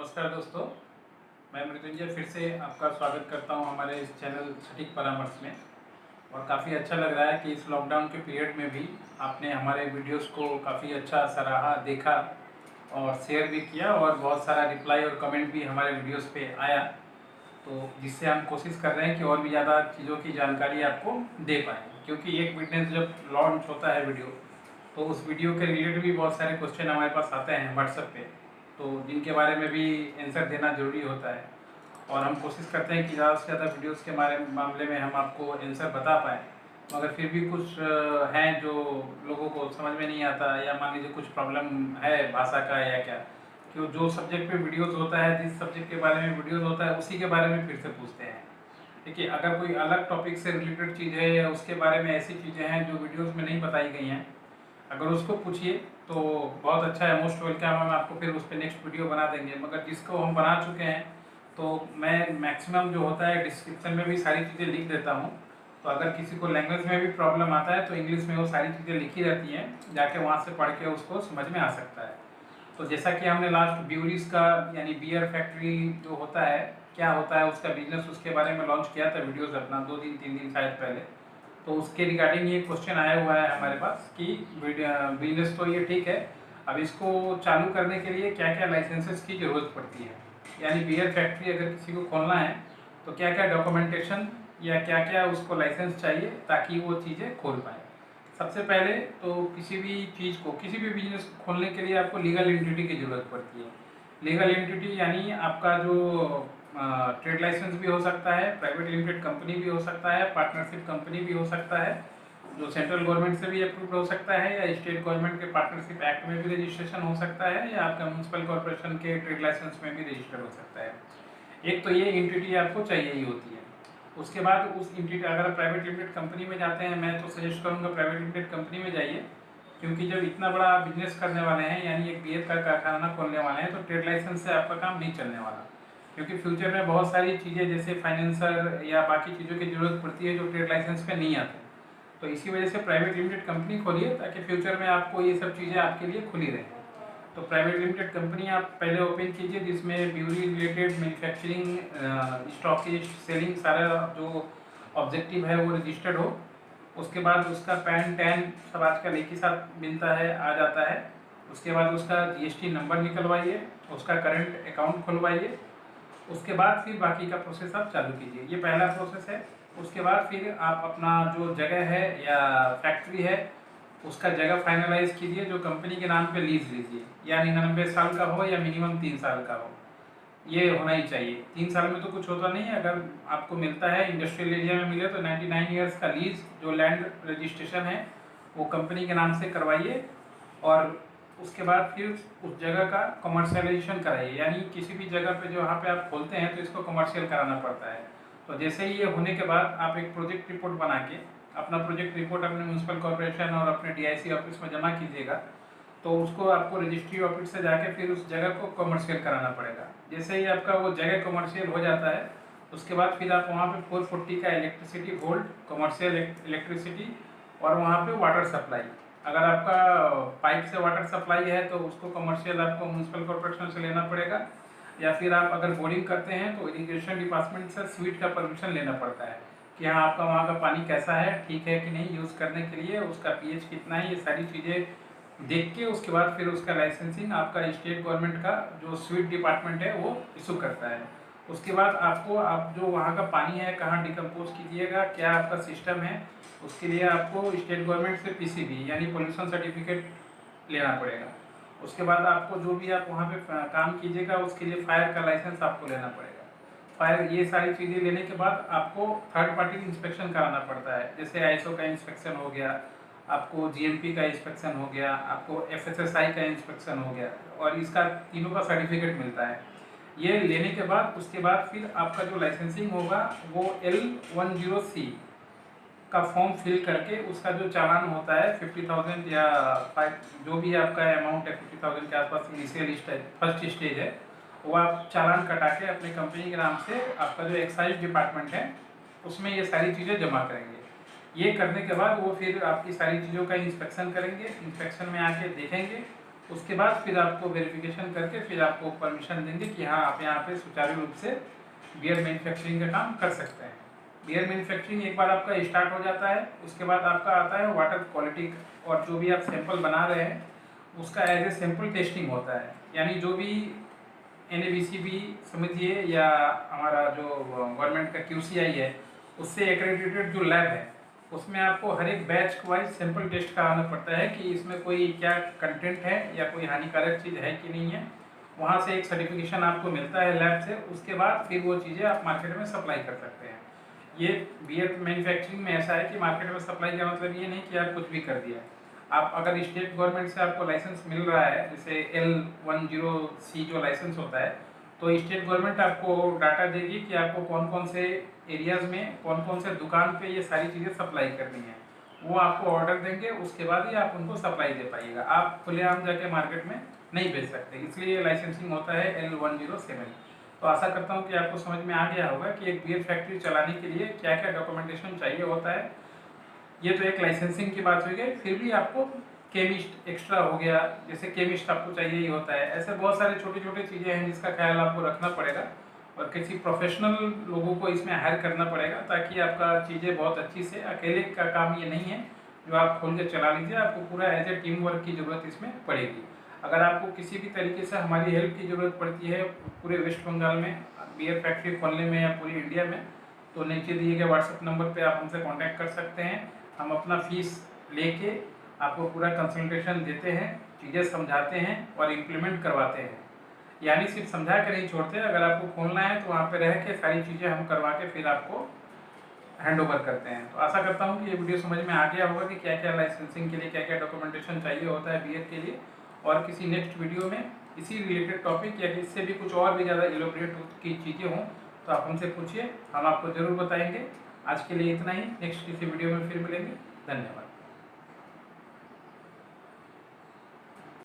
नमस्कार दोस्तों, मैं मृत्युंजय फिर से आपका स्वागत करता हूं हमारे इस चैनल सटीक परामर्श में। और काफ़ी अच्छा लग रहा है कि इस लॉकडाउन के पीरियड में भी आपने हमारे वीडियोस को काफ़ी अच्छा सराहा, देखा और शेयर भी किया और बहुत सारा रिप्लाई और कमेंट भी हमारे वीडियोस पे आया। तो जिससे हम कोशिश कर रहे हैं कि और भी ज़्यादा चीज़ों की जानकारी आपको दे पाएँ, क्योंकि एक विटनेस जब लॉन्च होता है वीडियो, तो उस वीडियो के रिलेटेड भी बहुत सारे क्वेश्चन हमारे पास आते हैं व्हाट्सएप पे, तो जिनके बारे में भी आंसर देना ज़रूरी होता है। और हम कोशिश करते हैं कि ज़्यादा से ज़्यादा वीडियोस के मामले में हम आपको आंसर बता पाएँ। मगर फिर भी कुछ हैं जो लोगों को समझ में नहीं आता, या मान लीजिए कुछ प्रॉब्लम है भाषा का या क्या, कि जो सब्जेक्ट पे वीडियोस होता है, जिस सब्जेक्ट के बारे में वीडियोस होता है, उसी के बारे में फिर से पूछते हैं। देखिए, अगर कोई अलग टॉपिक से रिलेटेड चीज़ है या उसके बारे में ऐसी चीज़ें हैं जो वीडियोस में नहीं बताई गई हैं, अगर उसको पूछिए तो बहुत अच्छा है, मोस्ट वेलकम। हम आपको फिर उस पर नेक्स्ट वीडियो बना देंगे। मगर जिसको हम बना चुके हैं, तो मैं मैक्सिमम जो होता है डिस्क्रिप्शन में भी सारी चीज़ें लिख देता हूँ। तो अगर किसी को लैंग्वेज में भी प्रॉब्लम आता है तो इंग्लिश में वो सारी चीज़ें लिखी रहती हैं, जाके वहाँ से पढ़ के उसको समझ में आ सकता है। तो जैसा कि हमने लास्ट ब्यूरीज का यानी बियर फैक्ट्री जो होता है, क्या होता है उसका बिजनेस, उसके बारे में लॉन्च किया था वीडियोज़ अपना 2 दिन 3 दिन शायद पहले। तो उसके रिगार्डिंग ये क्वेश्चन आया हुआ है हमारे पास कि बिजनेस तो ये ठीक है, अब इसको चालू करने के लिए क्या क्या लाइसेंसेस की ज़रूरत पड़ती है। यानी बियर फैक्ट्री अगर किसी को खोलना है तो क्या क्या डॉक्यूमेंटेशन या क्या क्या उसको लाइसेंस चाहिए ताकि वो चीज़ें खोल पाए। सबसे पहले तो किसी भी चीज़ को, किसी भी बिजनेस को खोलने के लिए आपको लीगल एंटिटी की ज़रूरत पड़ती है। लीगल एंटिटी यानी आपका जो ट्रेड लाइसेंस भी हो सकता है, प्राइवेट लिमिटेड कंपनी भी हो सकता है, पार्टनरशिप कंपनी भी हो सकता है, जो सेंट्रल गवर्नमेंट से भी अप्रूव्ड हो सकता है, या स्टेट गवर्नमेंट के पार्टनरशिप एक्ट में भी रजिस्ट्रेशन हो सकता है, या आपका म्यूनसिपल कॉर्पोरेशन के ट्रेड लाइसेंस में भी रजिस्टर हो सकता है। एक तो ये एंटिटी आपको चाहिए ही होती है। उसके बाद उस एंटिटी, अगर आप प्राइवेट लिमिटेड कंपनी में जाते हैं, मैं तो सजेस्ट करूँगा प्राइवेट लिमिटेड कंपनी में जाइए, क्योंकि जब इतना बड़ा बिजनेस करने वाले हैं, यानी एक बियर का कारखाना खोलने वाले हैं, तो ट्रेड लाइसेंस से आपका काम नहीं चलने वाला। क्योंकि फ्यूचर में बहुत सारी चीज़ें जैसे फाइनेंसर या बाकी चीज़ों की ज़रूरत पड़ती है जो ट्रेड लाइसेंस पे नहीं आते। तो इसी वजह से प्राइवेट लिमिटेड कंपनी खोलिए, ताकि फ्यूचर में आपको ये सब चीज़ें आपके लिए खुली रहें। तो प्राइवेट लिमिटेड कंपनी आप पहले ओपन कीजिए, जिसमें bury related, manufacturing, stockist, selling, सारा जो ऑब्जेक्टिव है वो रजिस्टर्ड हो। उसके बाद उसका पैन टैन सब आजकल एक ही साथ मिलता है, आ जाता है। उसके बाद उसका जीएसटी नंबर निकलवाइए, उसका करंट अकाउंट खुलवाइए। उसके बाद फिर बाकी का प्रोसेस आप चालू कीजिए। ये पहला प्रोसेस है। उसके बाद फिर आप अपना जो जगह है या फैक्ट्री है, उसका जगह फाइनलाइज कीजिए, जो कंपनी के नाम पे लीज लीजिए, या 99 साल का हो या मिनिमम 3 साल का हो, ये होना ही चाहिए। 3 साल में तो कुछ होता नहीं है। अगर आपको मिलता है इंडस्ट्रियल एरिया में मिले तो 99 ईयर्स का लीज जो लैंड रजिस्ट्रेशन है वो कंपनी के नाम से करवाइए। और उसके बाद फिर उस जगह का कमर्शियलाइजेशन कराइए, यानी किसी भी जगह पे जो यहाँ पे आप खोलते हैं तो इसको कमर्शियल कराना पड़ता है। तो जैसे ही ये होने के बाद आप एक प्रोजेक्ट रिपोर्ट बना के अपना प्रोजेक्ट रिपोर्ट अपने म्यूनसिपल कॉर्पोरेशन और अपने डीआईसी ऑफिस में जमा कीजिएगा। तो उसको आपको रजिस्ट्री ऑफिस से जाके फिर उस जगह को कमर्शियल कराना पड़ेगा। जैसे ही आपका वो जगह कमर्शियल हो जाता है, उसके बाद फिर आप वहाँ पे 440 का इलेक्ट्रिसिटी वोल्ट कमर्शियल इलेक्ट्रिसिटी, और वहाँ पे वाटर सप्लाई, अगर आपका पाइप से वाटर सप्लाई है तो उसको कमर्शियल आपको म्यूनसिपल कॉर्पोरेशन से लेना पड़ेगा। या फिर आप अगर बोरिंग करते हैं तो इरिगेशन डिपार्टमेंट से स्वीट का परमिशन लेना पड़ता है कि हाँ, आपका वहाँ का पानी कैसा है, ठीक है कि नहीं यूज़ करने के लिए, उसका पीएच कितना है, ये सारी चीज़ें देख के उसके बाद फिर उसका लाइसेंसिंग आपका स्टेट गवर्नमेंट का जो स्वीट डिपार्टमेंट है वो इशू करता है। उसके बाद आपको, आप जो वहाँ का पानी है कहाँ डिकम्पोज कीजिएगा, क्या आपका सिस्टम है, उसके लिए आपको स्टेट गवर्नमेंट से पीसीबी यानी पोल्यूशन सर्टिफिकेट लेना पड़ेगा। उसके बाद आपको जो भी आप वहाँ पे काम कीजिएगा उसके लिए फायर का लाइसेंस आपको लेना पड़ेगा। फायर, ये सारी चीज़ें लेने के बाद आपको थर्ड पार्टी इंस्पेक्शन कराना पड़ता है, जैसे आईएसओ का इंस्पेक्शन हो गया, आपको जीएमपी का इंस्पेक्शन हो गया, आपको एफएसएसआई का इंस्पेक्शन हो गया, और इसका तीनों का सर्टिफिकेट मिलता है। ये लेने के बाद उसके बाद फिर आपका जो लाइसेंसिंग होगा वो L10C का फॉर्म फिल करके उसका जो चालान होता है 50,000 या 5, जो भी आपका अमाउंट है 50,000 के आसपास इनिशियल स्टेज, फर्स्ट स्टेज है, वो आप चालान कटा के अपने कंपनी के नाम से आपका जो एक्साइज डिपार्टमेंट है उसमें ये सारी चीज़ें जमा करेंगे। ये करने के बाद वो फिर आपकी सारी चीज़ों का इंस्पेक्शन करेंगे। इंस्पेक्शन में आके देखेंगे, उसके बाद फिर आपको वेरिफिकेशन करके फिर आपको परमिशन देंगे कि हाँ आप यहाँ पे सुचारू रूप से बियर मैन्युफैक्चरिंग का काम कर सकते हैं। बियर मैन्युफैक्चरिंग एक बार आपका स्टार्ट हो जाता है, उसके बाद आपका आता है वाटर क्वालिटी, और जो भी आप सैंपल बना रहे हैं उसका एज ए सैंपल टेस्टिंग होता है। यानी जो भी NABCB समझिए या हमारा जो गवर्नमेंट का QCI है, उससे एक्रेडिटेड जो लैब है, उसमें आपको हर एक बैच वाइज सैंपल टेस्ट कराना पड़ता है कि इसमें कोई क्या कंटेंट है या कोई हानिकारक चीज़ है कि नहीं है। वहाँ से एक सर्टिफिकेशन आपको मिलता है लैब से, उसके बाद फिर वो चीज़ें आप मार्केट में सप्लाई कर सकते हैं। ये बियर मैन्युफैक्चरिंग में ऐसा है कि मार्केट में सप्लाई का मतलब ये नहीं कि आप कुछ भी कर दिया। आप अगर स्टेट गवर्नमेंट से आपको लाइसेंस मिल रहा है, जैसे L10C जो लाइसेंस होता है, तो स्टेट गवर्नमेंट आपको डाटा देगी कि आपको कौन कौन से एरियाज़ में कौन कौन से दुकान पे ये सारी चीज़ें सप्लाई करनी है। वो आपको ऑर्डर देंगे, उसके बाद ही आप उनको सप्लाई दे पाइएगा। आप खुलेआम जाके मार्केट में नहीं बेच सकते, इसलिए लाइसेंसिंग होता है L107। तो आशा करता हूँ कि आपको समझ में आ गया होगा कि एक बियर फैक्ट्री चलाने के लिए क्या क्या डॉक्यूमेंटेशन चाहिए होता है। ये तो एक लाइसेंसिंग की बात हो गई, फिर भी आपको केमिस्ट एक्स्ट्रा हो गया, जैसे केमिस्ट आपको चाहिए ही होता है। ऐसे बहुत सारे छोटे छोटे चीज़ें हैं जिसका ख्याल आपको रखना पड़ेगा, और किसी प्रोफेशनल लोगों को इसमें हायर करना पड़ेगा, ताकि आपका चीज़ें बहुत अच्छी से, अकेले का काम ये नहीं है जो आप खोल के चला लीजिए, आपको पूरा एज ए टीम वर्क की ज़रूरत इसमें पड़ेगी। अगर आपको किसी भी तरीके से हमारी हेल्प की ज़रूरत पड़ती है पूरे वेस्ट बंगाल में बियर फैक्ट्री खोलने में या पूरी इंडिया में, तो नीचे दिए गए व्हाट्सएप नंबर पे आप हमसे कांटेक्ट कर सकते हैं। हम अपना फीस लेके आपको पूरा कंसल्टेशन देते हैं, चीज़ें समझाते हैं और इम्प्लीमेंट करवाते हैं। यानी सिर्फ समझा कर नहीं छोड़ते, अगर आपको खोलना है तो वहाँ पे रह के सारी चीज़ें हम करवा के फिर आपको हैंड ओवर करते हैं। तो आशा करता हूँ कि ये वीडियो समझ में आ गया होगा कि क्या क्या लाइसेंसिंग के लिए क्या क्या डॉक्यूमेंटेशन चाहिए होता है बियर के लिए। और किसी नेक्स्ट वीडियो में इसी रिलेटेड टॉपिक या इससे भी कुछ और भी ज़्यादा इलोबरेट की चीज़ें हों तो आप हमसे पूछिए, हम आपको ज़रूर बताएंगे। आज के लिए इतना ही, नेक्स्ट किसी वीडियो में फिर मिलेंगे। धन्यवाद।